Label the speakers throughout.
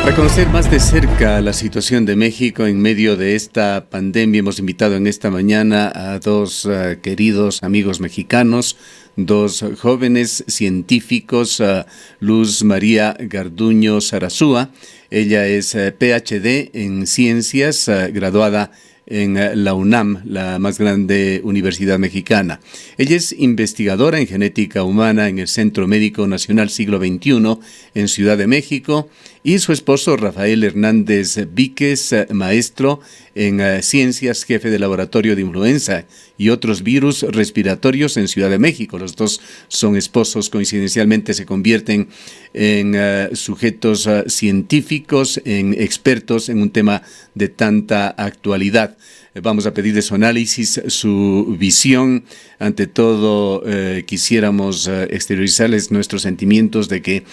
Speaker 1: Para conocer más de cerca la situación de México en medio de esta pandemia, hemos invitado en esta mañana a dos queridos amigos mexicanos, dos jóvenes científicos, Luz María Garduño Sarasúa. Ella es PhD en Ciencias, graduada en la UNAM, la más grande universidad mexicana. Ella es investigadora en genética humana en el Centro Médico Nacional Siglo XXI en Ciudad de México, y su esposo Rafael Hernández Víquez, maestro en ciencias, jefe de laboratorio de influenza y otros virus respiratorios en Ciudad de México. Los dos son esposos, coincidencialmente se convierten en sujetos científicos, en expertos en un tema de tanta actualidad. Vamos a pedirle su análisis, su visión. Ante todo, quisiéramos exteriorizarles nuestros sentimientos de que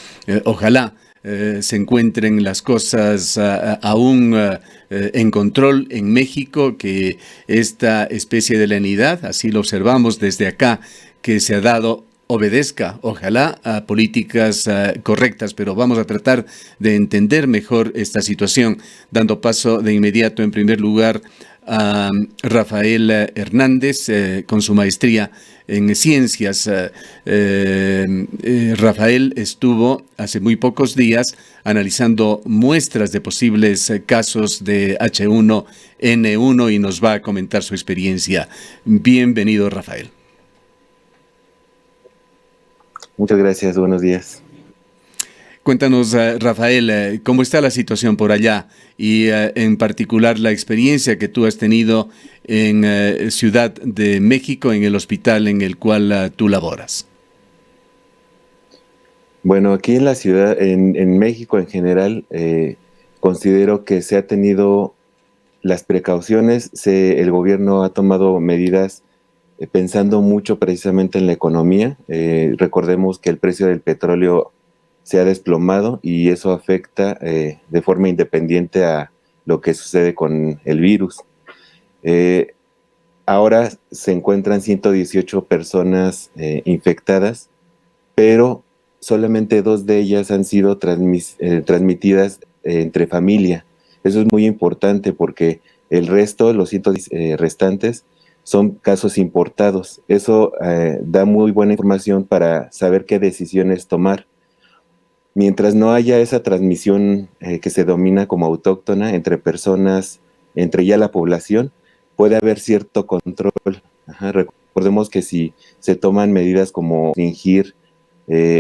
Speaker 1: ojalá se encuentren las cosas aún en control en México, que esta especie de lenidad, así lo observamos desde acá, que se ha dado, obedezca, ojalá, a políticas correctas, pero vamos a tratar de entender mejor esta situación, dando paso de inmediato, en primer lugar, a Rafael Hernández, con su maestría en ciencias. Rafael estuvo hace muy pocos días analizando muestras de posibles casos de H1N1 y nos va a comentar su experiencia. Bienvenido, Rafael.
Speaker 2: Muchas gracias, buenos días.
Speaker 1: Cuéntanos, Rafael, ¿cómo está la situación por allá? Y en particular la experiencia que tú has tenido en Ciudad de México, en el hospital en el cual tú laboras.
Speaker 2: Bueno, aquí en la ciudad, en México en general, considero que se ha tenido las precauciones, el gobierno ha tomado medidas pensando mucho precisamente en la economía. Recordemos que el precio del petróleo se ha desplomado y eso afecta de forma independiente a lo que sucede con el virus. Ahora se encuentran 118 personas infectadas, pero solamente 2 de ellas han sido transmitidas entre familia. Eso es muy importante porque el resto, los 100 restantes, son casos importados. Eso da muy buena información para saber qué decisiones tomar. Mientras no haya esa transmisión que se domina como autóctona entre personas, entre ya la población, puede haber cierto control. Recordemos que si se toman medidas como restringir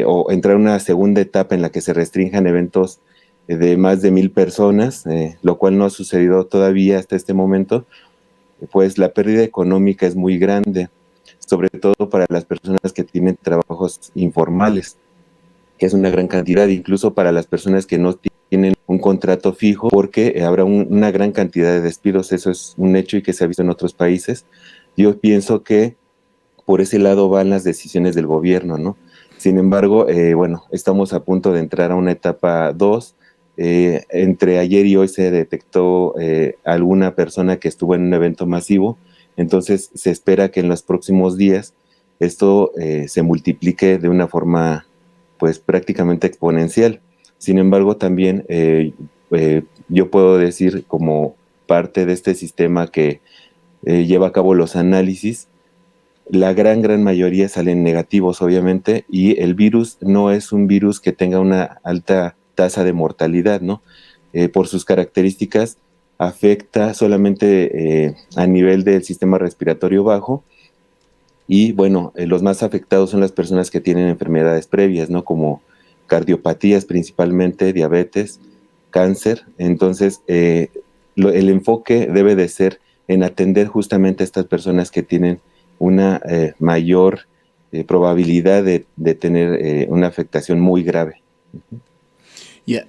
Speaker 2: o entrar a una segunda etapa en la que se restrinjan eventos de más de 1,000 personas, lo cual no ha sucedido todavía hasta este momento, pues la pérdida económica es muy grande, sobre todo para las personas que tienen trabajos informales, que es una gran cantidad, incluso para las personas que no tienen un contrato fijo, porque habrá una gran cantidad de despidos. Eso es un hecho y que se ha visto en otros países. Yo pienso que por ese lado van las decisiones del gobierno, ¿no? Sin embargo, bueno, estamos a punto de entrar a una etapa 2. Entre ayer y hoy se detectó alguna persona que estuvo en un evento masivo, entonces se espera que en los próximos días esto se multiplique de una forma pues prácticamente exponencial. Sin embargo, también yo puedo decir como parte de este sistema que lleva a cabo los análisis, la gran mayoría salen negativos, obviamente, y el virus no es un virus que tenga una alta tasa de mortalidad, ¿no? Por sus características, afecta solamente a nivel del sistema respiratorio bajo, y bueno, los más afectados son las personas que tienen enfermedades previas, ¿no? Como cardiopatías principalmente, diabetes, cáncer. Entonces, el enfoque debe de ser en atender justamente a estas personas que tienen una mayor probabilidad de tener una afectación muy grave.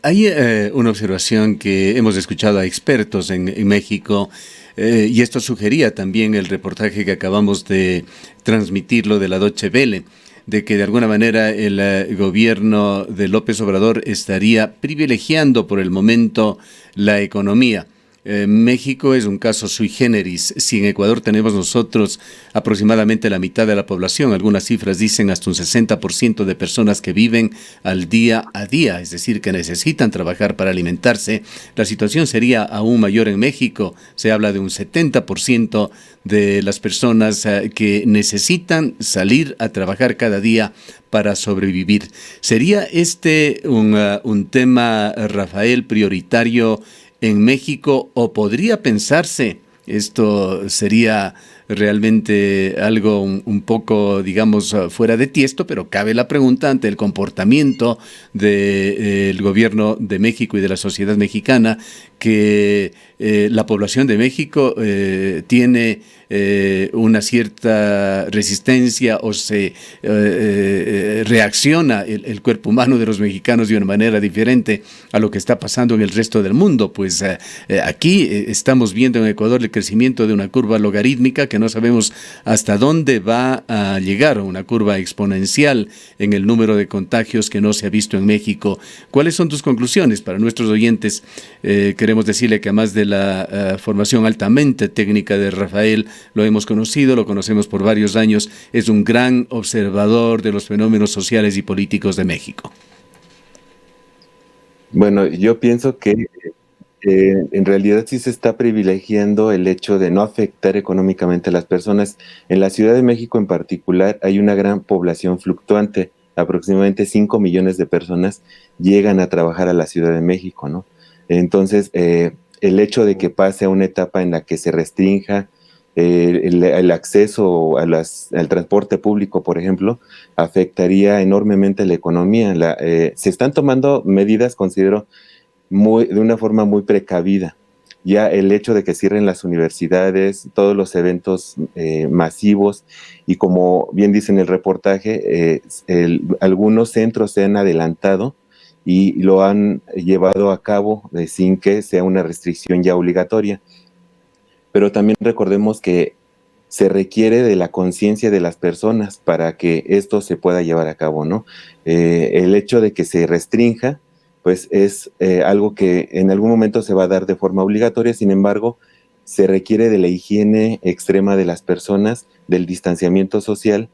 Speaker 1: Hay una observación que hemos escuchado a expertos en México, y esto sugería también el reportaje que acabamos de transmitirlo de la Deutsche Welle, de que de alguna manera el gobierno de López Obrador estaría privilegiando por el momento la economía. México es un caso sui generis. Si en Ecuador tenemos nosotros aproximadamente la mitad de la población, algunas cifras dicen hasta un 60% de personas que viven al día a día, es decir, que necesitan trabajar para alimentarse, la situación sería aún mayor en México. Se habla de un 70% de las personas que necesitan salir a trabajar cada día para sobrevivir. ¿Sería este un tema, Rafael, prioritario en México, o podría pensarse, esto sería realmente algo un poco, digamos, fuera de tiesto, pero cabe la pregunta ante el comportamiento del gobierno de México y de la sociedad mexicana, que la población de México tiene una cierta resistencia o se reacciona el cuerpo humano de los mexicanos de una manera diferente a lo que está pasando en el resto del mundo. Pues aquí estamos viendo en Ecuador el crecimiento de una curva logarítmica que no sabemos hasta dónde va a llegar, una curva exponencial en el número de contagios que no se ha visto en México. ¿Cuáles son tus conclusiones para nuestros oyentes? Queremos decirle que además de la formación altamente técnica de Rafael, lo hemos conocido, lo conocemos por varios años, es un gran observador de los fenómenos sociales y políticos de México.
Speaker 2: Bueno, yo pienso que en realidad sí se está privilegiando el hecho de no afectar económicamente a las personas. En la Ciudad de México en particular hay una gran población fluctuante, aproximadamente 5 millones de personas llegan a trabajar a la Ciudad de México, ¿no? Entonces, el hecho de que pase a una etapa en la que se restrinja el acceso al transporte público, por ejemplo, afectaría enormemente la economía. Se están tomando medidas, considero, de una forma muy precavida. Ya el hecho de que cierren las universidades, todos los eventos masivos, y como bien dice en el reportaje, algunos centros se han adelantado y lo han llevado a cabo sin que sea una restricción ya obligatoria. Pero también recordemos que se requiere de la conciencia de las personas para que esto se pueda llevar a cabo, ¿no? El hecho de que se restrinja, pues es algo que en algún momento se va a dar de forma obligatoria. Sin embargo, se requiere de la higiene extrema de las personas, del distanciamiento social,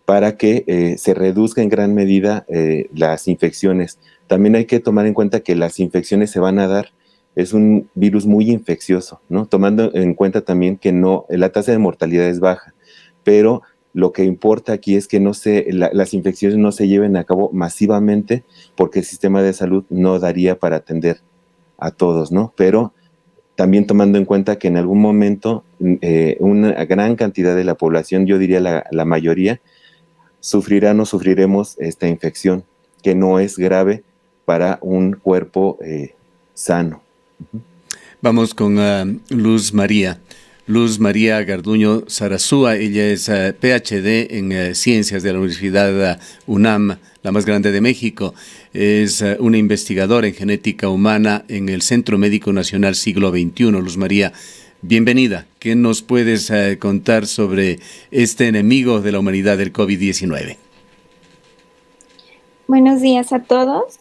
Speaker 2: para que se reduzca en gran medida las infecciones. También hay que tomar en cuenta que las infecciones se van a dar, es un virus muy infeccioso, ¿no? Tomando en cuenta también que la tasa de mortalidad es baja, pero lo que importa aquí es que las infecciones no se lleven a cabo masivamente, porque el sistema de salud no daría para atender a todos, ¿no? Pero también tomando en cuenta que en algún momento una gran cantidad de la población, yo diría la mayoría, sufrirán o sufriremos esta infección, que no es grave para un cuerpo sano.
Speaker 1: Vamos con Luz María. Luz María Garduño Sarasúa, ella es PhD en Ciencias de la Universidad UNAM, la más grande de México. Es una investigadora en genética humana en el Centro Médico Nacional Siglo XXI. Luz María, bienvenida. ¿Qué nos puedes contar sobre este enemigo de la humanidad, del COVID-19?
Speaker 3: Buenos días a todos.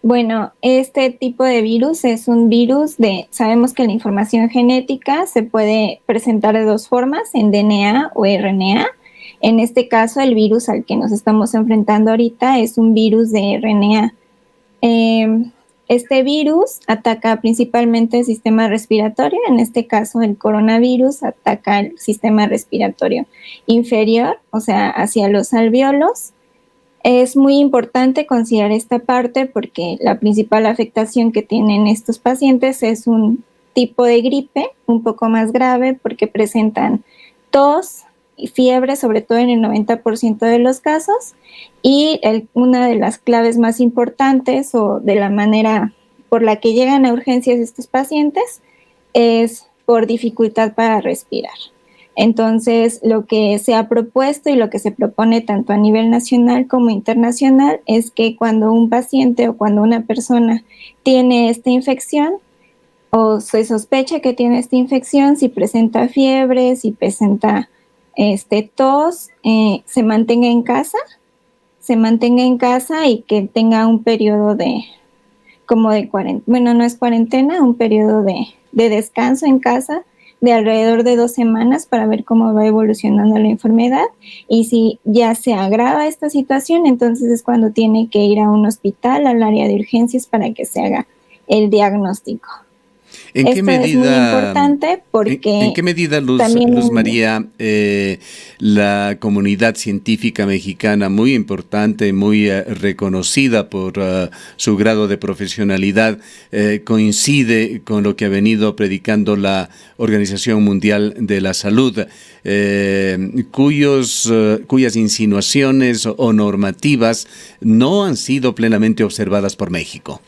Speaker 3: Bueno, este tipo de virus es un virus sabemos que la información genética se puede presentar de dos formas, en DNA o RNA. En este caso, el virus al que nos estamos enfrentando ahorita es un virus de RNA. Este virus ataca principalmente el sistema respiratorio, en este caso el coronavirus ataca el sistema respiratorio inferior, o sea, hacia los alvéolos. Es muy importante considerar esta parte porque la principal afectación que tienen estos pacientes es un tipo de gripe un poco más grave porque presentan tos y fiebre, sobre todo en el 90% de los casos, y una de las claves más importantes o de la manera por la que llegan a urgencias estos pacientes es por dificultad para respirar. Entonces, lo que se ha propuesto y lo que se propone tanto a nivel nacional como internacional es que cuando un paciente o cuando una persona tiene esta infección o se sospecha que tiene esta infección, si presenta fiebre, si presenta tos, se mantenga en casa y que tenga un periodo de como de cuarentena, bueno, no es cuarentena, un periodo de descanso en casa de alrededor de 2 semanas para ver cómo va evolucionando la enfermedad, y si ya se agrava esta situación, entonces es cuando tiene que ir a un hospital, al área de urgencias, para que se haga el diagnóstico.
Speaker 1: ¿En qué
Speaker 3: Esto es muy
Speaker 1: medida,
Speaker 3: importante
Speaker 1: en
Speaker 3: porque
Speaker 1: qué medida,
Speaker 3: también
Speaker 1: Luz María, la comunidad científica mexicana, muy importante, muy reconocida por su grado de profesionalidad, coincide con lo que ha venido predicando la Organización Mundial de la Salud, cuyas insinuaciones o normativas no han sido plenamente observadas por México?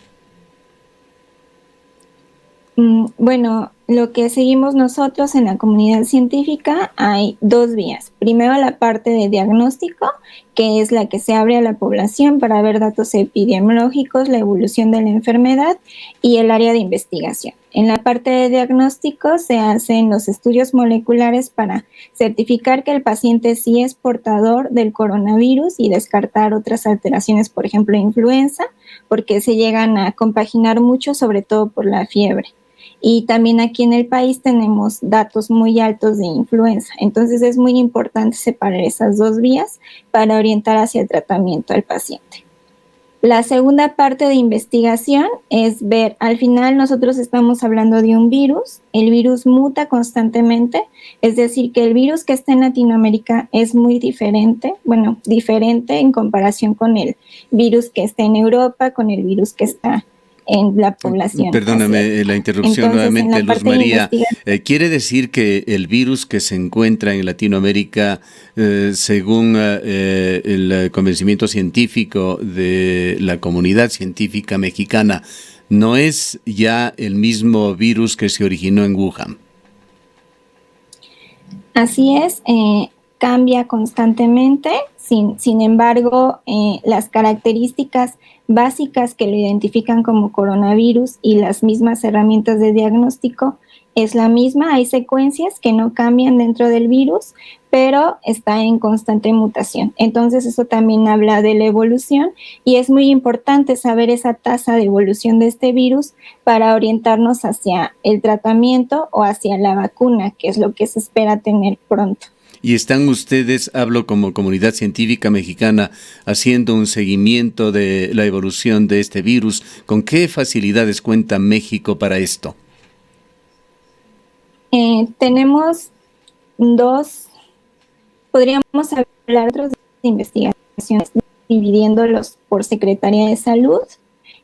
Speaker 3: Bueno, lo que seguimos nosotros en la comunidad científica, hay dos vías. Primero, la parte de diagnóstico, que es la que se abre a la población para ver datos epidemiológicos, la evolución de la enfermedad, y el área de investigación. En la parte de diagnóstico se hacen los estudios moleculares para certificar que el paciente sí es portador del coronavirus y descartar otras alteraciones, por ejemplo, influenza, porque se llegan a compaginar mucho, sobre todo por la fiebre. Y también aquí en el país tenemos datos muy altos de influenza. Entonces es muy importante separar esas dos vías para orientar hacia el tratamiento al paciente. La segunda parte de investigación es ver, al final nosotros estamos hablando de un virus, el virus muta constantemente, es decir, que el virus que está en Latinoamérica es muy diferente, bueno, diferente en comparación con el virus que está en Europa, con el virus que está en la población asiática.
Speaker 1: Perdóname la interrupción
Speaker 3: Entonces, en
Speaker 1: nuevamente,
Speaker 3: la
Speaker 1: Luz
Speaker 3: parte de
Speaker 1: María.
Speaker 3: investigación,
Speaker 1: ¿Quiere decir que el virus que se encuentra en Latinoamérica, según el convencimiento científico de la comunidad científica mexicana, no es ya el mismo virus que se originó en Wuhan?
Speaker 3: así es, cambia constantemente, sin embargo, las características básicas que lo identifican como coronavirus y las mismas herramientas de diagnóstico es la misma. Hay secuencias que no cambian dentro del virus, pero está en constante mutación. Entonces eso también habla de la evolución, y es muy importante saber esa tasa de evolución de este virus para orientarnos hacia el tratamiento o hacia la vacuna, que es lo que se espera tener pronto.
Speaker 1: ¿Y están ustedes, hablo como comunidad científica mexicana, haciendo un seguimiento de la evolución de este virus? ¿Con qué facilidades cuenta México para esto?
Speaker 3: Tenemos dos, podríamos hablar de investigaciones, dividiéndolos por Secretaría de Salud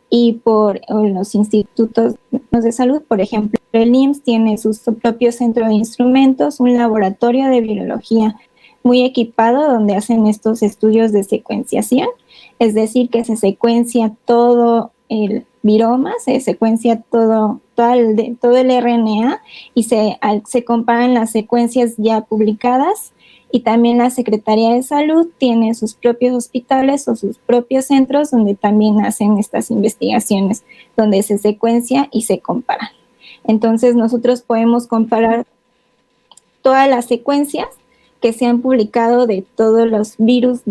Speaker 3: y por los institutos de salud. Por ejemplo, el IMSS tiene su propio centro de instrumentos, un laboratorio de biología muy equipado donde hacen estos estudios de secuenciación, es decir, que se secuencia todo el viroma, se secuencia todo el RNA, y se comparan las secuencias ya publicadas. Y también la Secretaría de Salud tiene sus propios hospitales o sus propios centros donde también hacen estas investigaciones, donde se secuencia y se compara. Entonces nosotros podemos comparar todas las secuencias que se han publicado de todos los virus,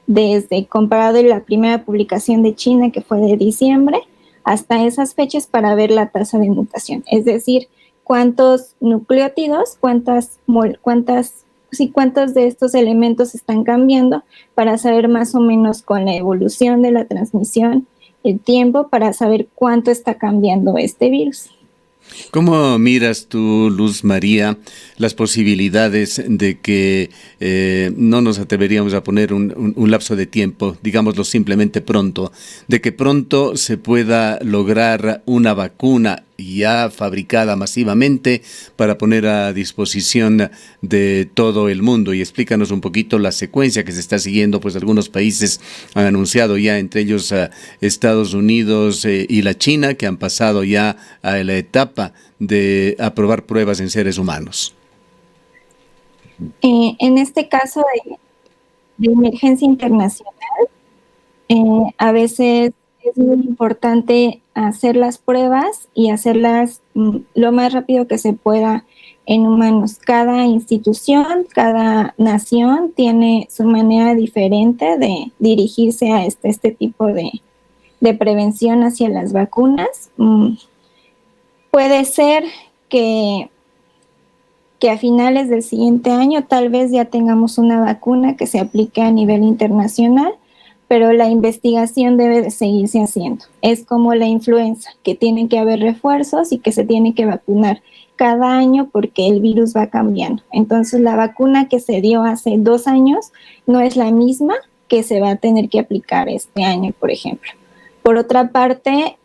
Speaker 3: desde comparado en la primera publicación de China, que fue de diciembre, hasta esas fechas, para ver la tasa de mutación. Es decir, cuántos nucleótidos, cuántos de estos elementos están cambiando, para saber más o menos con la evolución de la transmisión, el tiempo, para saber cuánto está cambiando este virus.
Speaker 1: ¿Cómo miras tú, Luz María, las posibilidades de que no nos atreveríamos a poner un lapso de tiempo, digámoslo simplemente pronto, de que pronto se pueda lograr una vacuna ya fabricada masivamente para poner a disposición de todo el mundo? Y explícanos un poquito la secuencia que se está siguiendo, pues algunos países han anunciado ya, entre ellos Estados Unidos y la China, que han pasado ya a la etapa de aprobar pruebas en seres humanos.
Speaker 3: En este caso de emergencia internacional, a veces es muy importante hacer las pruebas y hacerlas lo más rápido que se pueda en humanos. Cada institución, cada nación tiene su manera diferente de dirigirse a este tipo de de prevención hacia las vacunas. Puede ser que a finales del siguiente año tal vez ya tengamos una vacuna que se aplique a nivel internacional, pero la investigación debe de seguirse haciendo. Es como la influenza, que tienen que haber refuerzos y que se tiene que vacunar cada año porque el virus va cambiando. Entonces, la vacuna que se dio hace 2 años no es la misma que se va a tener que aplicar este año, por ejemplo. Por otra parte,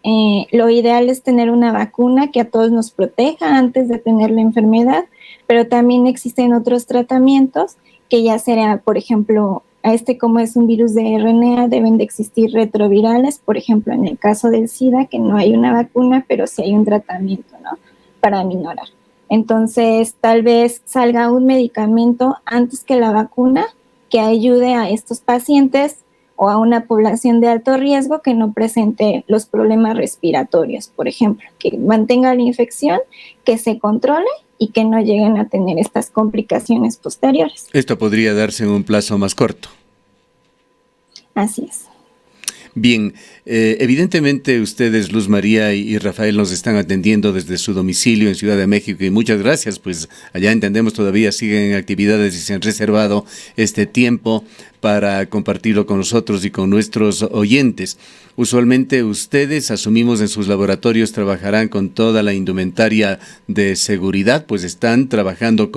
Speaker 3: lo ideal es tener una vacuna que a todos nos proteja antes de tener la enfermedad, pero también existen otros tratamientos que ya será, por ejemplo, como es un virus de RNA, deben de existir retrovirales, por ejemplo, en el caso del SIDA, que no hay una vacuna, pero sí hay un tratamiento, ¿no?, para aminorar. Entonces, tal vez salga un medicamento antes que la vacuna que ayude a estos pacientes o a una población de alto riesgo que no presente los problemas respiratorios, por ejemplo, que mantenga la infección, que se controle y que no lleguen a tener estas complicaciones posteriores.
Speaker 1: Esto podría darse en un plazo más corto.
Speaker 3: Así es.
Speaker 1: Bien, evidentemente ustedes, Luz María y Rafael, nos están atendiendo desde su domicilio en Ciudad de México y muchas gracias, pues allá entendemos todavía siguen actividades y se han reservado este tiempo para compartirlo con nosotros y con nuestros oyentes. Usualmente ustedes, asumimos, en sus laboratorios trabajarán con toda la indumentaria de seguridad, pues están trabajando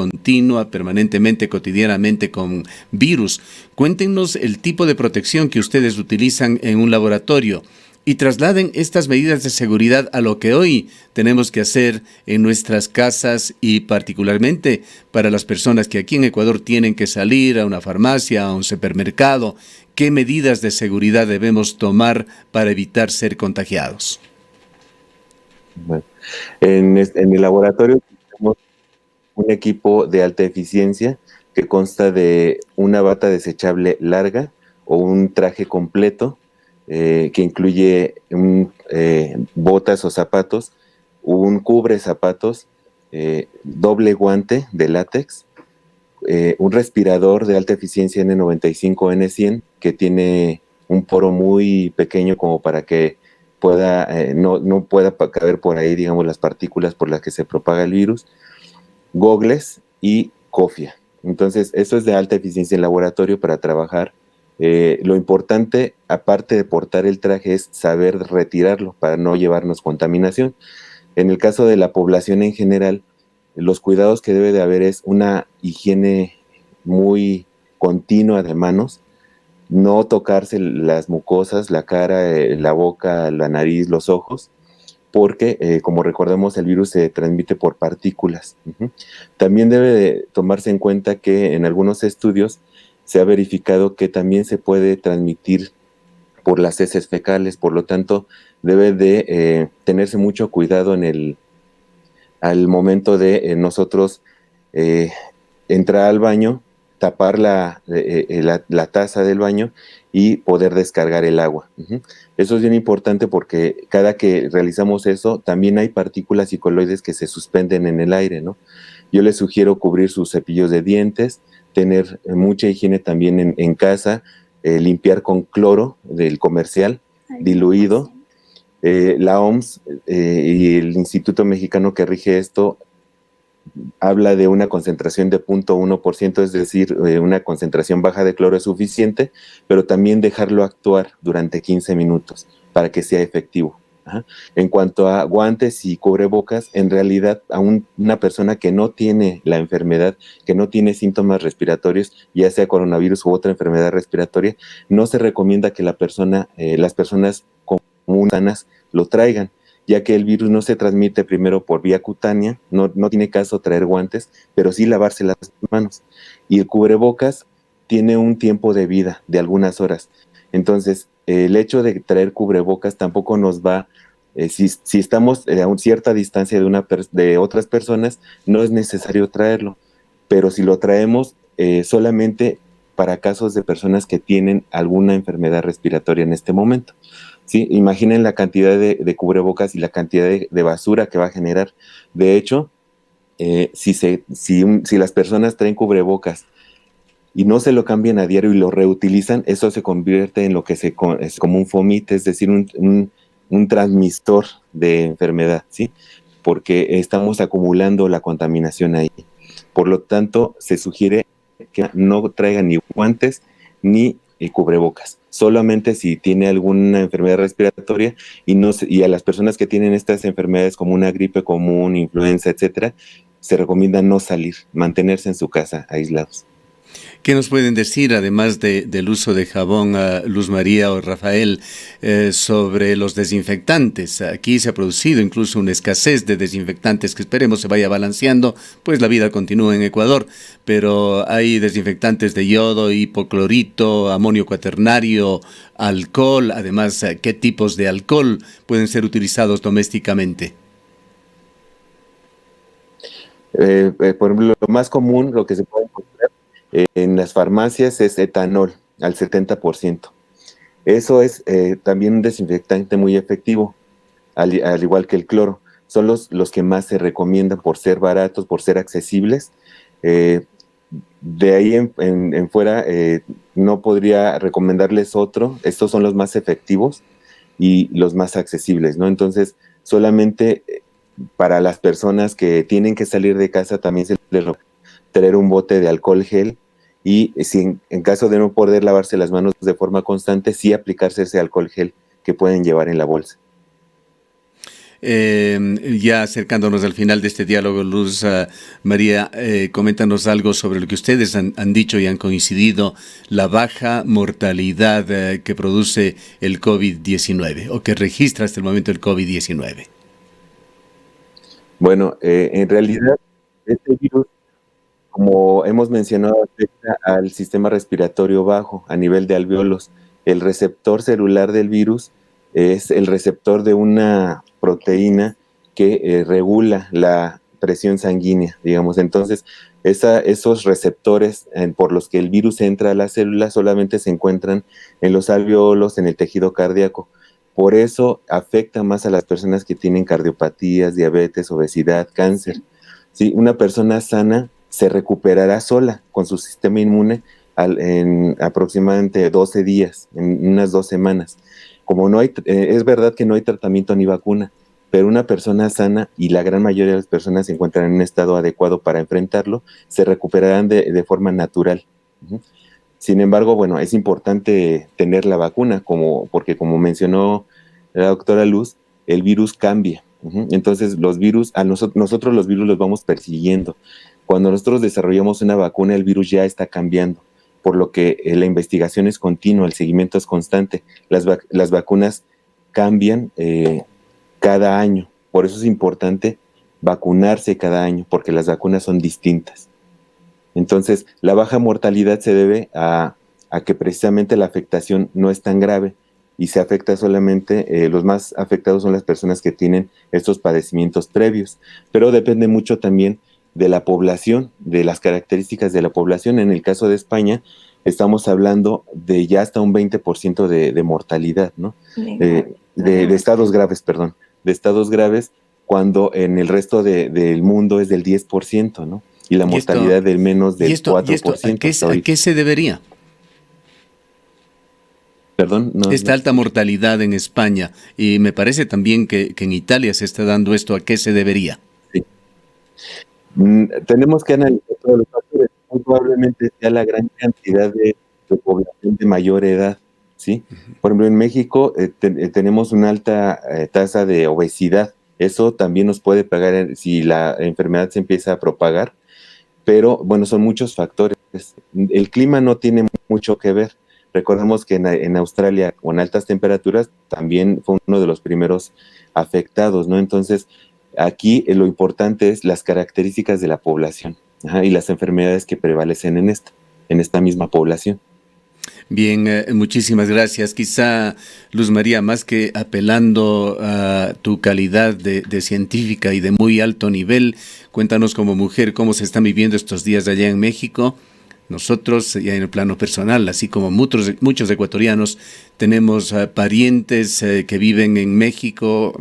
Speaker 1: permanentemente, cotidianamente con virus. Cuéntenos el tipo de protección que ustedes utilizan en un laboratorio y trasladen estas medidas de seguridad a lo que hoy tenemos que hacer en nuestras casas y particularmente para las personas que aquí en Ecuador tienen que salir a una farmacia, a un supermercado. ¿Qué medidas de seguridad debemos tomar para evitar ser contagiados?
Speaker 2: Bueno, en el laboratorio tenemos un equipo de alta eficiencia que consta de una bata desechable larga o un traje completo que incluye botas o zapatos, un cubre zapatos, doble guante de látex, un respirador de alta eficiencia N95, N100, que tiene un poro muy pequeño como para que no pueda caber por ahí, digamos, las partículas por las que se propaga el virus, gogles y cofia. Entonces, eso es de alta eficiencia en laboratorio para trabajar. Lo importante, aparte de portar el traje, es saber retirarlo para no llevarnos contaminación. En el caso de la población en general, los cuidados que debe de haber es una higiene muy continua de manos, no tocarse las mucosas, la cara, la boca, la nariz, los ojos, porque, como recordemos, el virus se transmite por partículas. También debe de tomarse en cuenta que en algunos estudios se ha verificado que también se puede transmitir por las heces fecales, por lo tanto, debe de tenerse mucho cuidado al momento de nosotros entrar al baño, tapar la taza del baño y poder descargar el agua. Eso es bien importante porque cada que realizamos eso, también hay partículas y coloides que se suspenden en el aire, ¿no? Yo les sugiero cubrir sus cepillos de dientes, tener mucha higiene también en casa, limpiar con cloro del comercial, diluido. La OMS y el Instituto Mexicano que rige esto habla de una concentración de 0.1%, es decir, una concentración baja de cloro es suficiente, pero también dejarlo actuar durante 15 minutos para que sea efectivo. En cuanto a guantes y cubrebocas, en realidad a una persona que no tiene la enfermedad, que no tiene síntomas respiratorios, ya sea coronavirus u otra enfermedad respiratoria, no se recomienda que las personas comunes lo traigan, ya que el virus no se transmite primero por vía cutánea, no tiene caso traer guantes, pero sí lavarse las manos. Y el cubrebocas tiene un tiempo de vida de algunas horas. Entonces, el hecho de traer cubrebocas tampoco nos va, si estamos a una cierta distancia de otras personas, no es necesario traerlo. Pero si lo traemos solamente para casos de personas que tienen alguna enfermedad respiratoria en este momento. ¿Sí? Imaginen la cantidad de cubrebocas y la cantidad de basura que va a generar. De hecho, si las personas traen cubrebocas y no se lo cambian a diario y lo reutilizan, eso se convierte en lo que es como un fomite, es decir, un transmisor de enfermedad, ¿sí? Porque estamos acumulando la contaminación ahí. Por lo tanto, se sugiere que no traigan ni guantes ni cubrebocas, solamente si tiene alguna enfermedad respiratoria y a las personas que tienen estas enfermedades como una gripe común, influenza, etcétera, se recomienda no salir, mantenerse en su casa aislados.
Speaker 1: ¿Qué nos pueden decir, además del uso de jabón, Luz María o Rafael, sobre los desinfectantes? Aquí se ha producido incluso una escasez de desinfectantes que esperemos se vaya balanceando, pues la vida continúa en Ecuador, pero hay desinfectantes de yodo, hipoclorito, amonio cuaternario, alcohol. Además, ¿qué tipos de alcohol pueden ser utilizados domésticamente?
Speaker 2: Por ejemplo, lo más común, lo que se puede encontrar en las farmacias es etanol al 70%. Eso es también un desinfectante muy efectivo, al igual que el cloro. Son los que más se recomiendan por ser baratos, por ser accesibles. Eh, de ahí en fuera no podría recomendarles otro. Estos son los más efectivos y los más accesibles, ¿no? Entonces, solamente para las personas que tienen que salir de casa también se les recomienda traer un bote de alcohol gel y si en caso de no poder lavarse las manos de forma constante, sí aplicarse ese alcohol gel que pueden llevar en la bolsa.
Speaker 1: Ya acercándonos al final de este diálogo, Luz María, coméntanos algo sobre lo que ustedes han dicho y han coincidido, la baja mortalidad que produce el COVID-19 o que registra hasta el momento el COVID-19.
Speaker 2: Bueno, en realidad este virus, como hemos mencionado, afecta al sistema respiratorio bajo a nivel de alvéolos. El receptor celular del virus es el receptor de una proteína que regula la presión sanguínea, digamos. Entonces, esos receptores por los que el virus entra a la célula solamente se encuentran en los alvéolos, en el tejido cardíaco. Por eso afecta más a las personas que tienen cardiopatías, diabetes, obesidad, cáncer. ¿Sí? Una persona sana se recuperará sola con su sistema inmune en aproximadamente 12 días, en unas 2 semanas. Como no hay, es verdad que no hay tratamiento ni vacuna, pero una persona sana, y la gran mayoría de las personas se encuentran en un estado adecuado para enfrentarlo, se recuperarán de forma natural. Sin embargo, bueno, es importante tener la vacuna, porque como mencionó la doctora Luz, el virus cambia. Entonces, los virus, nosotros los virus los vamos persiguiendo. Cuando nosotros desarrollamos una vacuna, el virus ya está cambiando, por lo que la investigación es continua, el seguimiento es constante. Las vacunas cambian cada año, por eso es importante vacunarse cada año, porque las vacunas son distintas. Entonces, la baja mortalidad se debe a que precisamente la afectación no es tan grave y se afecta solamente, los más afectados son las personas que tienen estos padecimientos previos, pero depende mucho también de la población, de las características de la población. En el caso de España, estamos hablando de ya hasta un 20% de mortalidad, ¿no? De estados graves, perdón, de estados graves, cuando en el resto del mundo es del 10%, ¿no? Y la mortalidad del menos del 4%.
Speaker 1: ¿A qué se debería?
Speaker 2: Perdón,
Speaker 1: esta alta mortalidad en España, y me parece también que en Italia se está dando esto, ¿a qué se debería?
Speaker 2: Sí. Tenemos que analizar todos los factores. Muy probablemente sea la gran cantidad de población de mayor edad, ¿sí? Por ejemplo, en México tenemos una alta tasa de obesidad. Eso también nos puede pegar si la enfermedad se empieza a propagar, pero bueno, son muchos factores. El clima no tiene mucho que ver. Recordemos que en Australia, con altas temperaturas, también fue uno de los primeros afectados, ¿no? Entonces, aquí lo importante es las características de la población y las enfermedades que prevalecen en esta misma población.
Speaker 1: Bien, muchísimas gracias. Quizá, Luz María, más que apelando a tu calidad de científica y de muy alto nivel, cuéntanos como mujer cómo se están viviendo estos días allá en México. Nosotros, ya en el plano personal, así como muchos ecuatorianos, tenemos parientes que viven en México,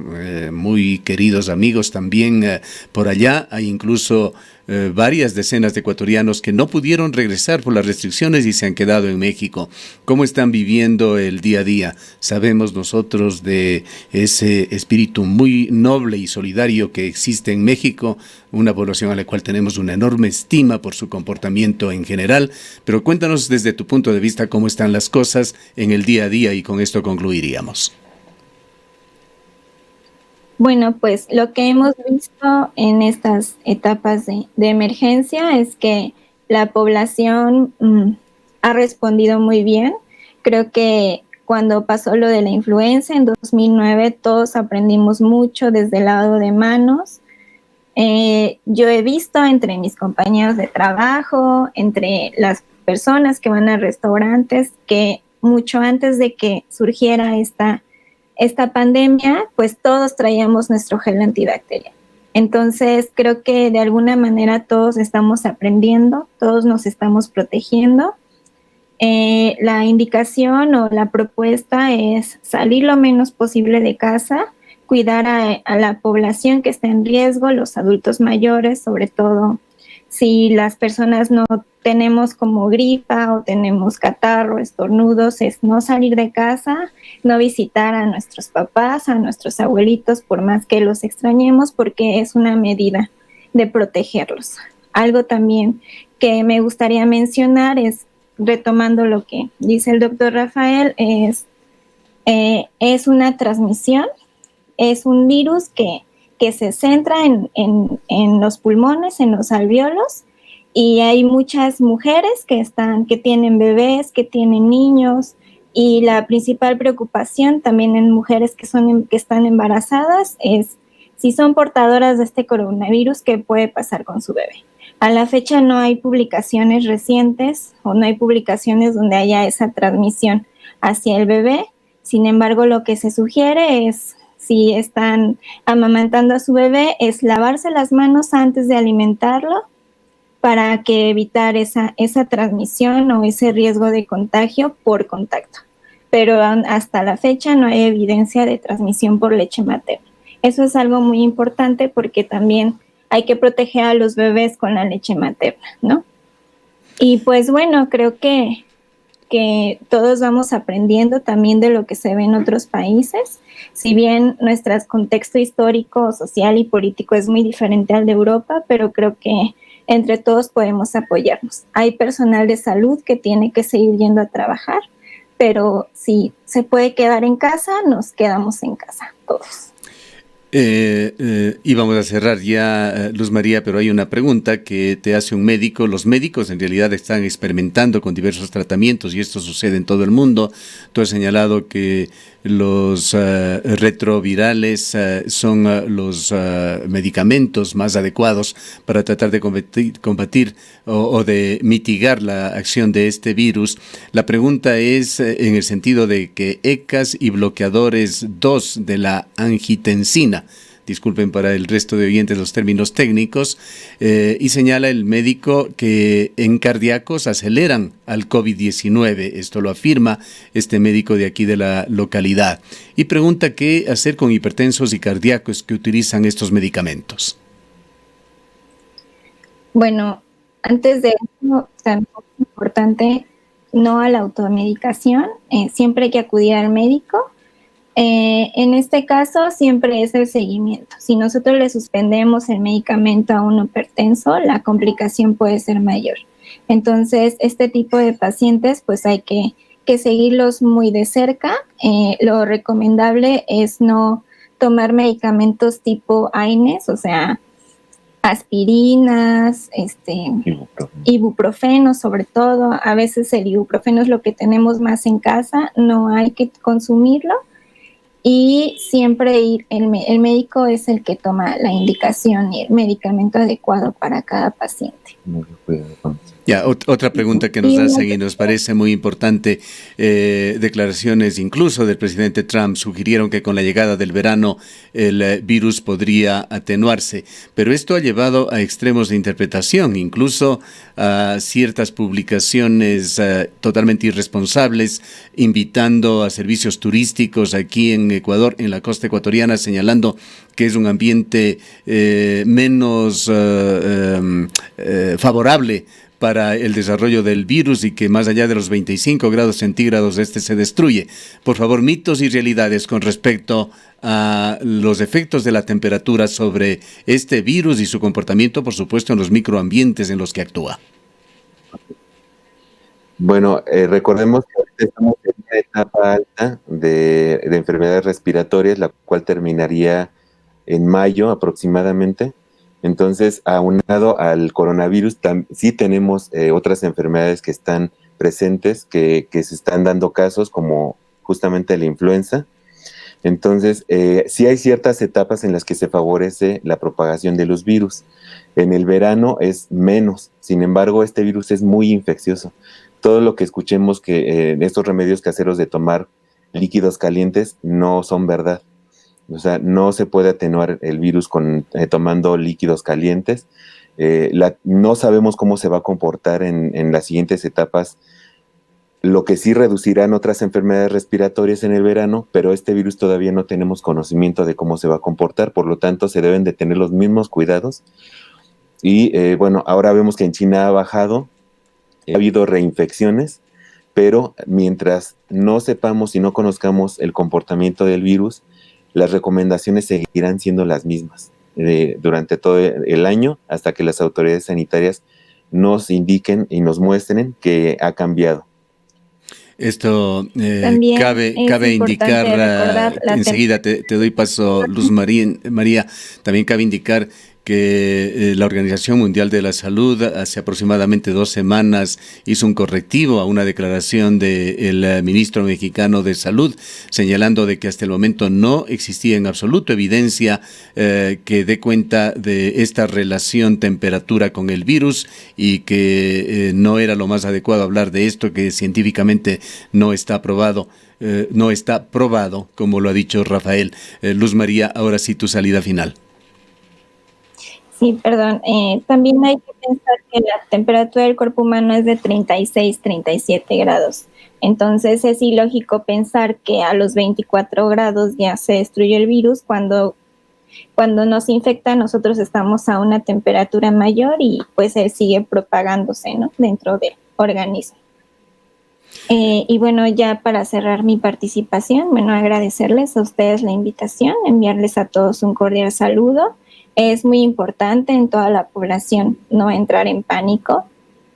Speaker 1: muy queridos amigos también por allá. Hay incluso varias decenas de ecuatorianos que no pudieron regresar por las restricciones y se han quedado en México. ¿Cómo están viviendo el día a día? Sabemos nosotros de ese espíritu muy noble y solidario que existe en México, una población a la cual tenemos una enorme estima por su comportamiento en general, pero cuéntanos desde tu punto de vista cómo están las cosas en el día a día y con esto concluiríamos.
Speaker 3: Bueno, pues lo que hemos visto en estas etapas de emergencia es que la población ha respondido muy bien. Creo que cuando pasó lo de la influenza en 2009, todos aprendimos mucho desde el lavado de manos. Yo he visto entre mis compañeros de trabajo, entre las personas que van a restaurantes, que mucho antes de que surgiera esta pandemia, pues todos traíamos nuestro gel antibacterial. Entonces, creo que de alguna manera todos estamos aprendiendo, todos nos estamos protegiendo. La indicación o la propuesta es salir lo menos posible de casa, cuidar a la población que está en riesgo, los adultos mayores, sobre todo si las personas no tenemos como gripa o tenemos catarro, estornudos, es no salir de casa, no visitar a nuestros papás, a nuestros abuelitos, por más que los extrañemos, porque es una medida de protegerlos. Algo también que me gustaría mencionar es, retomando lo que dice el doctor Rafael, es una transmisión, es un virus que se centra en los pulmones, en los alvéolos, y hay muchas mujeres que tienen bebés, que tienen niños, y la principal preocupación también en mujeres que están embarazadas es si son portadoras de este coronavirus, ¿qué puede pasar con su bebé? A la fecha no hay publicaciones recientes o no hay publicaciones donde haya esa transmisión hacia el bebé. Sin embargo, lo que se sugiere es, si están amamantando a su bebé, es lavarse las manos antes de alimentarlo para que evitar esa transmisión o ese riesgo de contagio por contacto. Pero hasta la fecha no hay evidencia de transmisión por leche materna. Eso es algo muy importante porque también hay que proteger a los bebés con la leche materna, ¿no? Y pues bueno, creo que todos vamos aprendiendo también de lo que se ve en otros países. Si bien nuestro contexto histórico, social y político es muy diferente al de Europa, pero creo que entre todos podemos apoyarnos. Hay personal de salud que tiene que seguir yendo a trabajar, pero si se puede quedar en casa, nos quedamos en casa todos.
Speaker 1: Y vamos a cerrar ya, Luz María, pero hay una pregunta que te hace un médico. Los médicos en realidad están experimentando con diversos tratamientos y esto sucede en todo el mundo. Tú has señalado que los retrovirales son los medicamentos más adecuados para tratar de combatir o de mitigar la acción de este virus. La pregunta es en el sentido de que ECAs y bloqueadores 2 de la angiotensina, disculpen para el resto de oyentes los términos técnicos, y señala el médico que en cardíacos aceleran al COVID-19. Esto lo afirma este médico de aquí de la localidad. Y pregunta qué hacer con hipertensos y cardíacos que utilizan estos medicamentos.
Speaker 3: Bueno, antes de eso, también es importante no a la automedicación. Siempre hay que acudir al médico. En este caso siempre es el seguimiento. Si nosotros le suspendemos el medicamento a un hipertenso, la complicación puede ser mayor. Entonces, este tipo de pacientes pues hay que seguirlos muy de cerca. Lo recomendable es no tomar medicamentos tipo AINES, o sea, aspirinas, ibuprofeno sobre todo. A veces el ibuprofeno es lo que tenemos más en casa, no hay que consumirlo. Y siempre el médico es el que toma la indicación y el medicamento adecuado para cada paciente.
Speaker 1: Ya, otra pregunta que nos hacen y nos parece muy importante, declaraciones incluso del presidente Trump sugirieron que con la llegada del verano el virus podría atenuarse, pero esto ha llevado a extremos de interpretación, incluso a ciertas publicaciones totalmente irresponsables, invitando a servicios turísticos aquí en Ecuador, en la costa ecuatoriana, señalando que es un ambiente menos favorable para el desarrollo del virus y que más allá de los 25 grados centígrados este se destruye. Por favor, mitos y realidades con respecto a los efectos de la temperatura sobre este virus y su comportamiento, por supuesto, en los microambientes en los que actúa.
Speaker 2: Bueno, recordemos que ahorita estamos en una etapa alta de enfermedades respiratorias, la cual terminaría en mayo aproximadamente. Entonces, aunado al coronavirus, sí tenemos otras enfermedades que están presentes, que se están dando casos, como justamente la influenza. Entonces, sí hay ciertas etapas en las que se favorece la propagación de los virus. En el verano es menos, sin embargo, este virus es muy infeccioso. Todo lo que escuchemos que estos remedios caseros de tomar líquidos calientes no son verdad. O sea, no se puede atenuar el virus tomando líquidos calientes. No sabemos cómo se va a comportar en las siguientes etapas, lo que sí reducirán otras enfermedades respiratorias en el verano, pero este virus todavía no tenemos conocimiento de cómo se va a comportar, por lo tanto se deben de tener los mismos cuidados. Y bueno, ahora vemos que en China ha bajado, ha habido reinfecciones, pero mientras no sepamos y no conozcamos el comportamiento del virus, las recomendaciones seguirán siendo las mismas durante todo el año hasta que las autoridades sanitarias nos indiquen y nos muestren que ha cambiado.
Speaker 1: Esto cabe indicar, enseguida te doy paso, Luz María, también cabe indicar que la Organización Mundial de la Salud hace aproximadamente 2 semanas hizo un correctivo a una declaración del ministro mexicano de Salud, señalando de que hasta el momento no existía en absoluto evidencia que dé cuenta de esta relación temperatura con el virus y que no era lo más adecuado hablar de esto, que científicamente no está probado. No está probado, como lo ha dicho Rafael. Luz María, ahora sí tu salida final.
Speaker 3: Sí, perdón. También hay que pensar que la temperatura del cuerpo humano es de 36, 37 grados. Entonces es ilógico pensar que a los 24 grados ya se destruye el virus. Cuando nos infecta, nosotros estamos a una temperatura mayor y pues él sigue propagándose, ¿no?, dentro del organismo. Y bueno, ya para cerrar mi participación, bueno, agradecerles a ustedes la invitación, enviarles a todos un cordial saludo. Es muy importante en toda la población no entrar en pánico.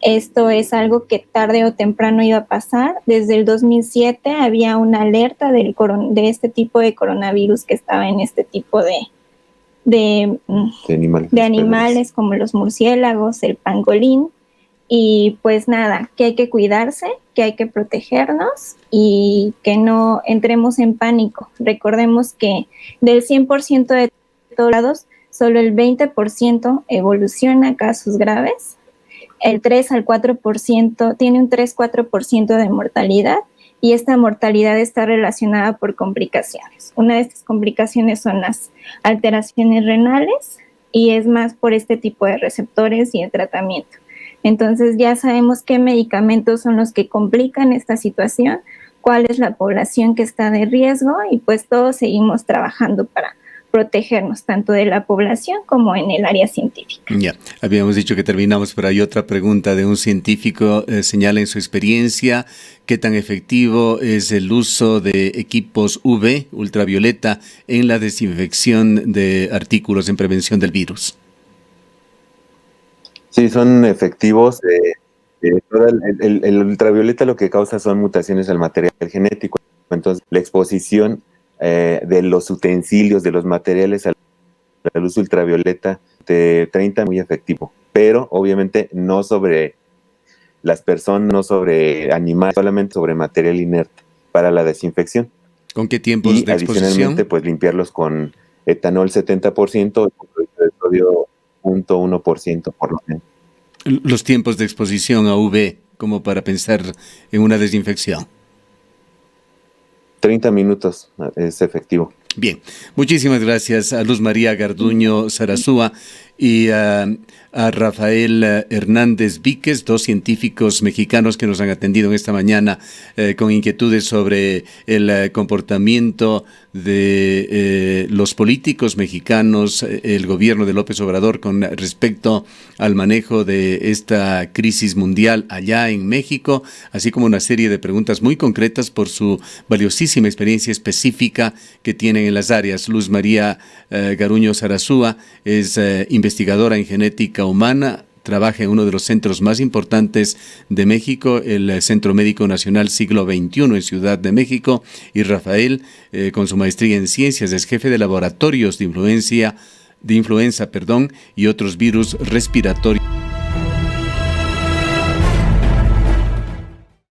Speaker 3: Esto es algo que tarde o temprano iba a pasar. Desde el 2007 había una alerta de este tipo de coronavirus que estaba en este tipo de animales como los murciélagos, el pangolín. Y pues nada, que hay que cuidarse, que hay que protegernos y que no entremos en pánico. Recordemos que del 100% de todos lados, solo el 20% evoluciona a casos graves, el 3 al 4% tiene un 3-4% de mortalidad y esta mortalidad está relacionada por complicaciones. Una de estas complicaciones son las alteraciones renales y es más por este tipo de receptores y el tratamiento. Entonces ya sabemos qué medicamentos son los que complican esta situación, cuál es la población que está de riesgo y pues todos seguimos trabajando para protegernos tanto de la población como en el área científica.
Speaker 1: Ya, habíamos dicho que terminamos, pero hay otra pregunta de un científico. Señala en su experiencia qué tan efectivo es el uso de equipos UV, ultravioleta, en la desinfección de artículos en prevención del virus.
Speaker 2: Sí, son efectivos. El ultravioleta lo que causa son mutaciones al material genético. Entonces, la exposición de los utensilios, de los materiales a la luz ultravioleta de 30 muy efectivo, pero obviamente no sobre las personas, no sobre animales, solamente sobre material inerte para la desinfección.
Speaker 1: ¿Con qué tiempos de exposición?
Speaker 2: Adicionalmente, pues limpiarlos con etanol 70% y con cloruro de sodio 0.1% por lo menos.
Speaker 1: los tiempos de exposición a UV como para pensar en una desinfección?
Speaker 2: 30 minutos es efectivo.
Speaker 1: Bien, muchísimas gracias a Luz María Garduño Sarasúa y a Rafael Hernández Víquez, dos científicos mexicanos que nos han atendido en esta mañana con inquietudes sobre el comportamiento de los políticos mexicanos, el gobierno de López Obrador con respecto al manejo de esta crisis mundial allá en México, así como una serie de preguntas muy concretas por su valiosísima experiencia específica que tienen en las áreas. Luz María Garduño Sarasúa es investigadora en genética humana, trabaja en uno de los centros más importantes de México, el Centro Médico Nacional Siglo XXI en Ciudad de México, y Rafael, con su maestría en ciencias, es jefe de laboratorios de influenza y otros virus respiratorios.